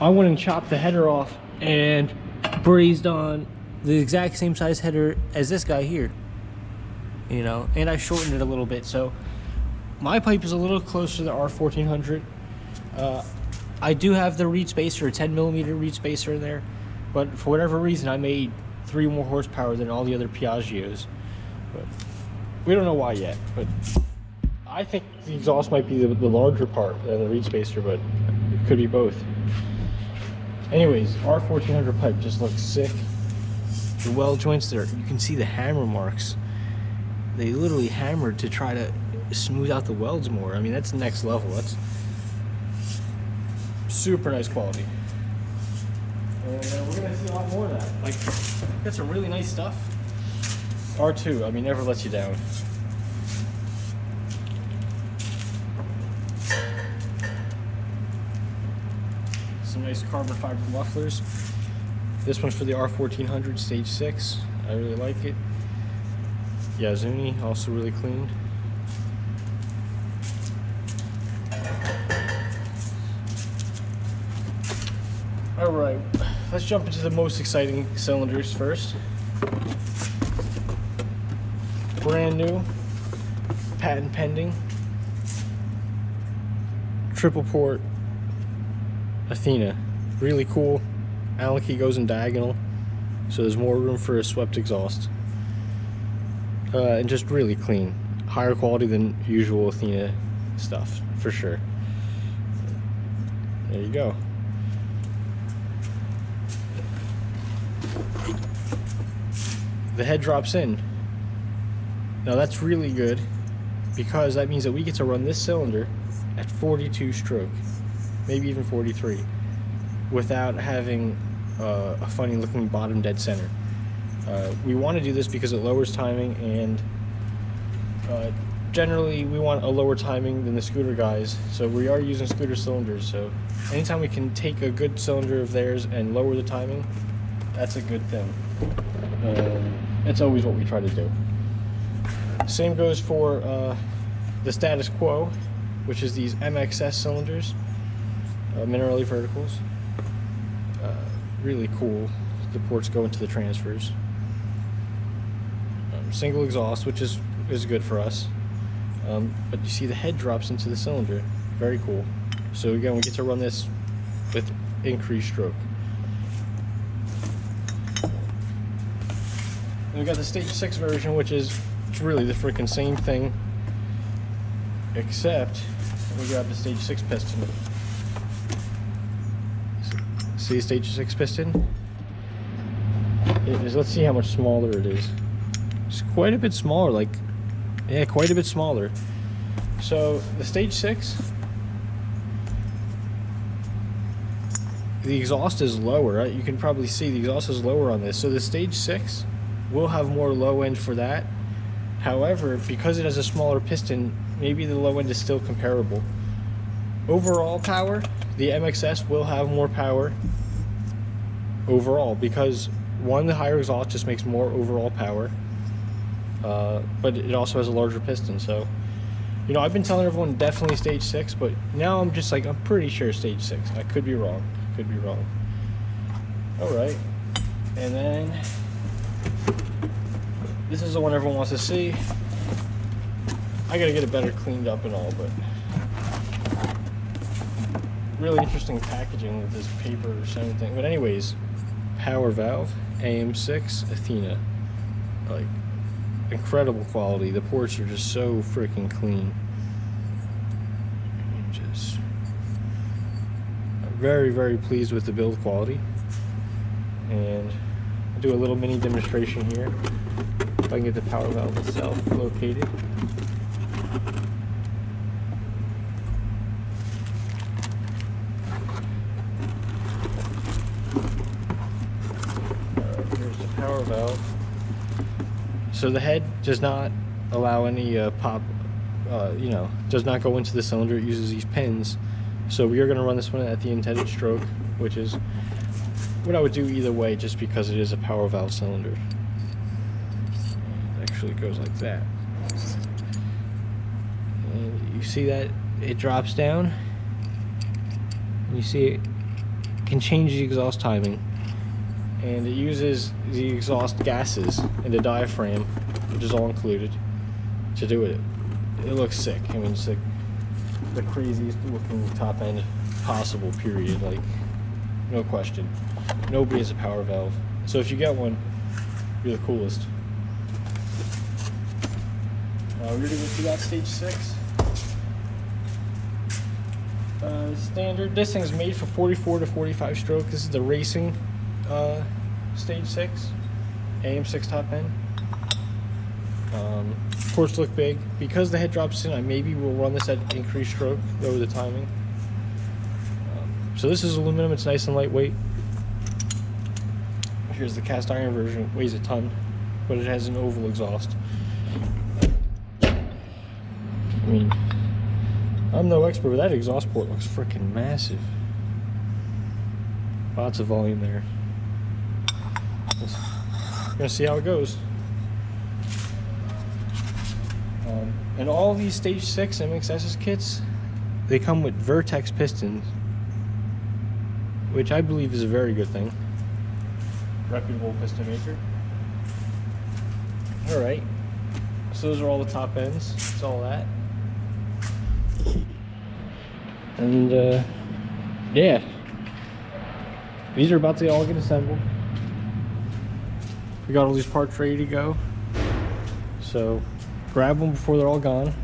I went and chopped the header off and brazed on the exact same size header as this guy here, you know, and I shortened it a little bit. So my pipe is a little closer to the R1400. I do have the reed spacer, a 10mm reed spacer in there, but for whatever reason I made 3 more horsepower than all the other Piaggios. But we don't know why yet, but I think the exhaust might be the larger part than the reed spacer, but it could be both. Anyways, R1400 pipe just looks sick. The weld joints there, you can see the hammer marks. They literally hammered to try to smooth out the welds more. I mean, that's next level. That's super nice quality. And we're gonna see a lot more of that. Like, got some really nice stuff. R2, I mean, never lets you down. Some nice carbon fiber mufflers. This one's for the R1400 stage 6. I really like it. Yazuni, also really clean. Alright, let's jump into the most exciting cylinders first. Brand new, patent pending, triple port Athena. Really cool. Allen key goes in diagonal, so there's more room for a swept exhaust. And just really clean. Higher quality than usual Athena stuff, for sure. There you go. The head drops in. Now that's really good, because that means that we get to run this cylinder at 42 stroke, maybe even 43, without having a funny looking bottom dead center. We want to do this because it lowers timing, and generally we want a lower timing than the scooter guys, so we are using scooter cylinders. So anytime we can take a good cylinder of theirs and lower the timing, that's a good thing. It's always what we try to do. Same goes for the status quo, which is these MXS cylinders, Minarelli verticals. Really cool. The ports go into the transfers. Single exhaust, which is good for us. But you see the head drops into the cylinder. Very cool. So again, we get to run this with increased stroke. And we got the stage 6 version, which is really the freaking same thing, except we grab the stage 6 piston. See the stage 6 piston? Let's see how much smaller it is. It's quite a bit smaller, like, yeah, quite a bit smaller. So the stage 6, the exhaust is lower, right? You can probably see the exhaust is lower on this. So the stage 6 will have more low end for that. However, because it has a smaller piston, maybe the low end is still comparable. Overall power, the MXS will have more power overall, because one, the higher exhaust just makes more overall power, but it also has a larger piston. So, you know, I've been telling everyone definitely stage 6, but now I'm just like, I'm pretty sure stage 6. I could be wrong. Could be wrong. All right, and then this is the one everyone wants to see. I gotta get it better cleaned up and all, but really interesting packaging with this paper or something. But anyways, power valve, AM6 Athena, like incredible quality. The ports are just so freaking clean. Just very, very pleased with the build quality. And I'll do a little mini demonstration here. If I can get the power valve itself located. Here's the power valve. So the head does not allow any pop, you know, does not go into the cylinder. It uses these pins. So we are going to run this one at the intended stroke, which is what I would do either way, just because it is a power valve cylinder. It actually goes like that. And you see that it drops down. You see it can change the exhaust timing, and it uses the exhaust gases and the diaphragm, which is all included, to do it. It looks sick. I mean, it's like the craziest looking top end possible, period. Like, no question. Nobody has a power valve. So if you get one, you're the coolest. We're gonna go through that stage 6. Standard. This thing's made for 44 to 45 stroke. This is the racing stage 6, AM6 top end. Ports look big. Because the head drops in, I maybe will run this at increased stroke, lower the timing. So this is aluminum, it's nice and lightweight. Here's the cast iron version, it weighs a ton, but it has an oval exhaust. I mean, I'm no expert, but that exhaust port looks freaking massive. Lots of volume there. We're gonna see how it goes. And all these stage 6 MXS kits, they come with Vertex pistons, which I believe is a very good thing. Reputable piston maker. Alright, so those are all the top ends. That's all that. And yeah, these are about to all get assembled. We got all these parts ready to go, so grab them before they're all gone.